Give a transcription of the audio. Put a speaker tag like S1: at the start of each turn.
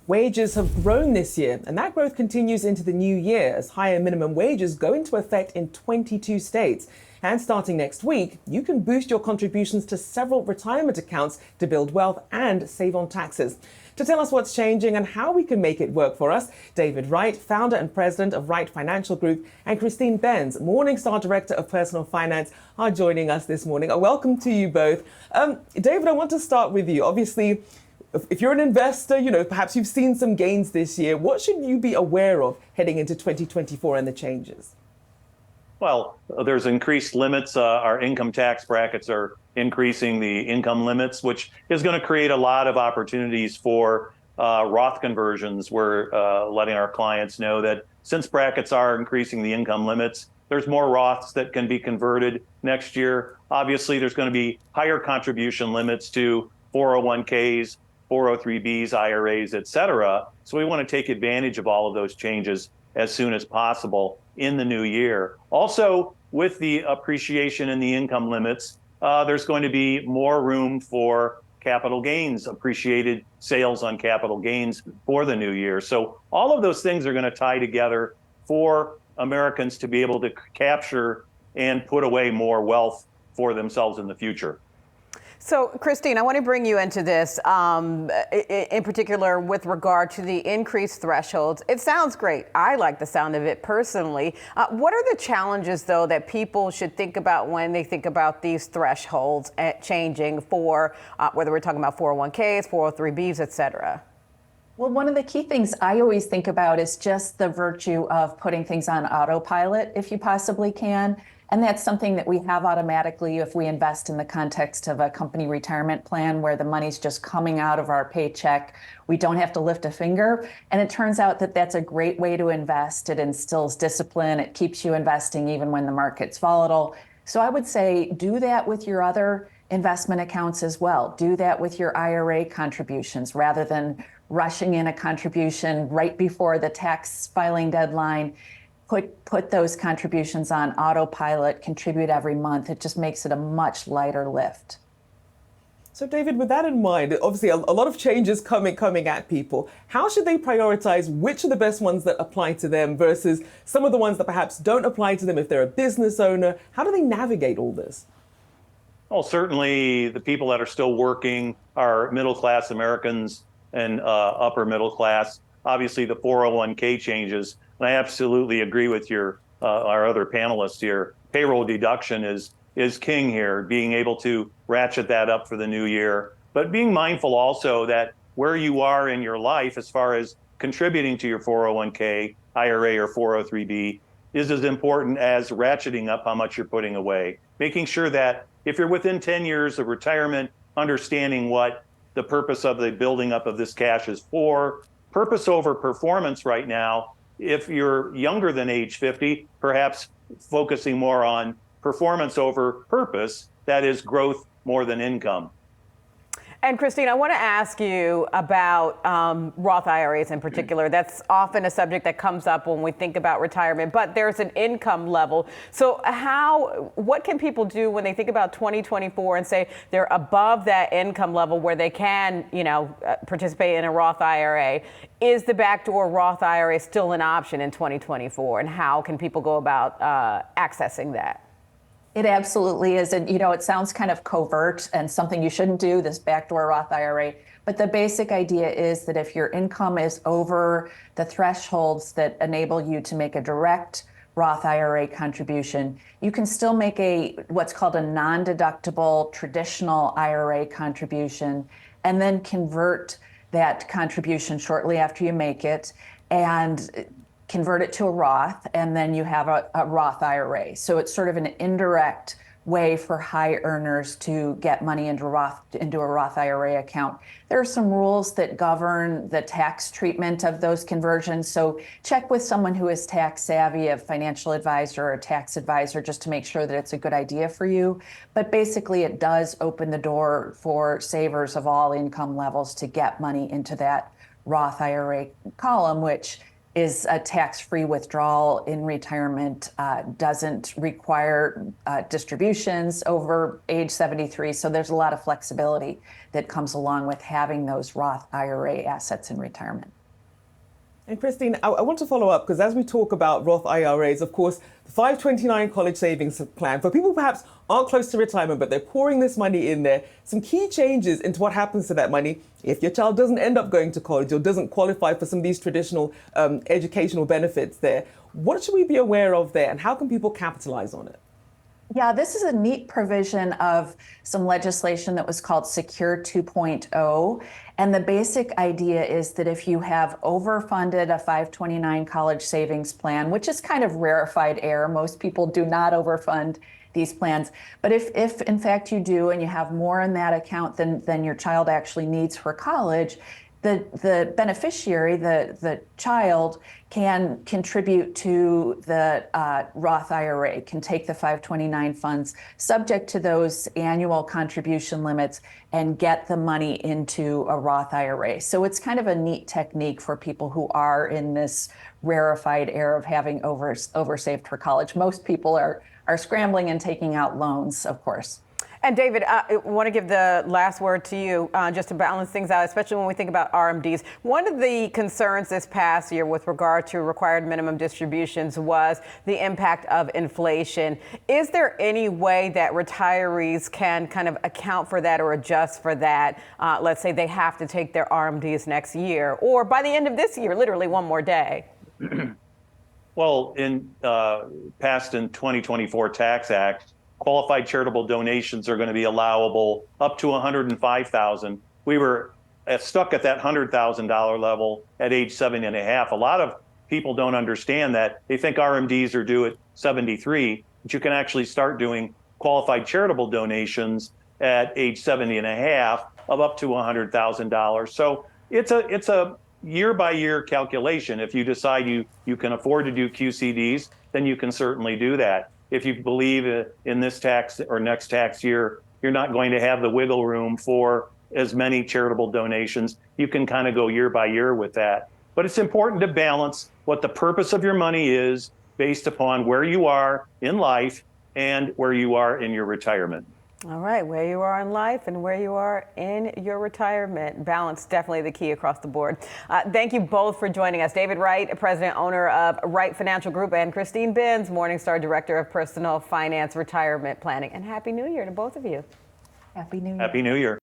S1: Wages have grown this year, and that growth continues into the new year as higher minimum wages go into effect in 22 states. And starting next week, you can boost your contributions to several retirement accounts to build wealth and save on taxes. To tell us what's changing and how we can make it work for us, David Wright, founder and president of Wright Financial Group, and Christine Benz, Morningstar director of personal finance, are joining us this morning. Welcome to you both. David, I want to start with you. Obviously, if you're an investor, perhaps you've seen some gains this year. What should you be aware of heading into 2024 and the changes?
S2: Well, there's increased limits. Our income tax brackets are increasing the income limits, which is going to create a lot of opportunities for Roth conversions. We're letting our clients know that since brackets are increasing the income limits, there's more Roths that can be converted next year. Obviously, there's going to be higher contribution limits to 401ks, 403bs, IRAs, et cetera. So we want to take advantage of all of those changes as soon as possible in the new year. Also, with the appreciation in the income limits, there's going to be more room for capital gains, appreciated sales on capital gains for the new year. So all of those things are going to tie together for Americans to be able to capture and put away more wealth for themselves in the future.
S3: So, Christine, I want to bring you into this, in particular with regard to the increased thresholds. It sounds great. I like the sound of it personally. What are the challenges, though, that people should think about when they think about these thresholds changing for whether we're talking about 401ks, 403bs, et cetera?
S4: Well, one of the key things I always think about is just the virtue of putting things on autopilot, if you possibly can. And that's something that we have automatically if we invest in the context of a company retirement plan where the money's just coming out of our paycheck. We don't have to lift a finger. And it turns out that that's a great way to invest. It instills discipline. It keeps you investing even when the market's volatile. So I would say do that with your other investment accounts as well. Do that with your IRA contributions rather than rushing in a contribution right before the tax filing deadline. Put those contributions on autopilot, contribute every month. It just makes it a much lighter lift.
S1: So David, with that in mind, obviously a lot of changes coming at people. How should they prioritize which are the best ones that apply to them versus some of the ones that perhaps don't apply to them if they're a business owner? How do they navigate all this?
S2: Well, certainly the people that are still working are middle-class Americans and upper middle class. Obviously, the 401k changes. And I absolutely agree with our other panelists here. Payroll deduction is king here, being able to ratchet that up for the new year. But being mindful also that where you are in your life as far as contributing to your 401k, IRA, or 403b is as important as ratcheting up how much you're putting away. Making sure that if you're within 10 years of retirement, understanding what the purpose of the building up of this cash is for. Purpose over performance right now. If you're younger than age 50, perhaps focusing more on performance over purpose, that is growth more than income.
S3: And Christine, I want to ask you about Roth IRAs in particular. That's often a subject that comes up when we think about retirement, but there's an income level. So what can people do when they think about 2024 and say they're above that income level where they can, participate in a Roth IRA? Is the backdoor Roth IRA still an option in 2024? And how can people go about accessing that?
S4: It absolutely is. And, it sounds kind of covert and something you shouldn't do, this backdoor Roth IRA. But the basic idea is that if your income is over the thresholds that enable you to make a direct Roth IRA contribution, you can still make what's called a non-deductible traditional IRA contribution and then convert that contribution shortly after you make it and convert it to a Roth, and then you have a Roth IRA. So it's sort of an indirect way for high earners to get money into a Roth IRA account. There are some rules that govern the tax treatment of those conversions. So check with someone who is tax savvy, a financial advisor or a tax advisor, just to make sure that it's a good idea for you. But basically, it does open the door for savers of all income levels to get money into that Roth IRA column, which is a tax-free withdrawal in retirement, doesn't require distributions over age 73. So there's a lot of flexibility that comes along with having those Roth IRA assets in retirement.
S1: And Christine, I want to follow up because as we talk about Roth IRAs, of course, the 529 college savings plan, for people who perhaps aren't close to retirement, but they're pouring this money in there, some key changes into what happens to that money if your child doesn't end up going to college or doesn't qualify for some of these traditional educational benefits there. What should we be aware of there and how can people capitalize on it?
S4: Yeah, this is a neat provision of some legislation that was called Secure 2.0. And the basic idea is that if you have overfunded a 529 college savings plan, which is kind of rarefied air, most people do not overfund these plans. But if in fact you do and you have more in that account than your child actually needs for college, the beneficiary, the child, can contribute to the Roth IRA, can take the 529 funds subject to those annual contribution limits and get the money into a Roth IRA. So it's kind of a neat technique for people who are in this rarefied air of having oversaved for college. Most people are scrambling and taking out loans, of course.
S3: And David, I want to give the last word to you just to balance things out, especially when we think about RMDs. One of the concerns this past year with regard to required minimum distributions was the impact of inflation. Is there any way that retirees can kind of account for that or adjust for that? Let's say they have to take their RMDs next year or by the end of this year, literally one more day.
S2: Well, passed in 2024 Tax Act, qualified charitable donations are going to be allowable up to $105,000. We were stuck at that $100,000 level at age 70.5. A lot of people don't understand that. They think RMDs are due at 73, but you can actually start doing qualified charitable donations at age 70.5 of up to $100,000. So it's a year-by-year calculation. If you decide you can afford to do QCDs, then you can certainly do that. If you believe in this tax or next tax year, you're not going to have the wiggle room for as many charitable donations, you can kind of go year by year with that. But it's important to balance what the purpose of your money is based upon where you are in life and where you are in your retirement.
S3: All right, where you are in life and where you are in your retirement. Balance, definitely the key across the board. Thank you both for joining us. David Wright, President, Owner of Wright Financial Group, and Christine Benz, Morningstar Director of Personal Finance Retirement Planning. And Happy New Year to both of you.
S4: Happy New Year.
S2: Happy New Year.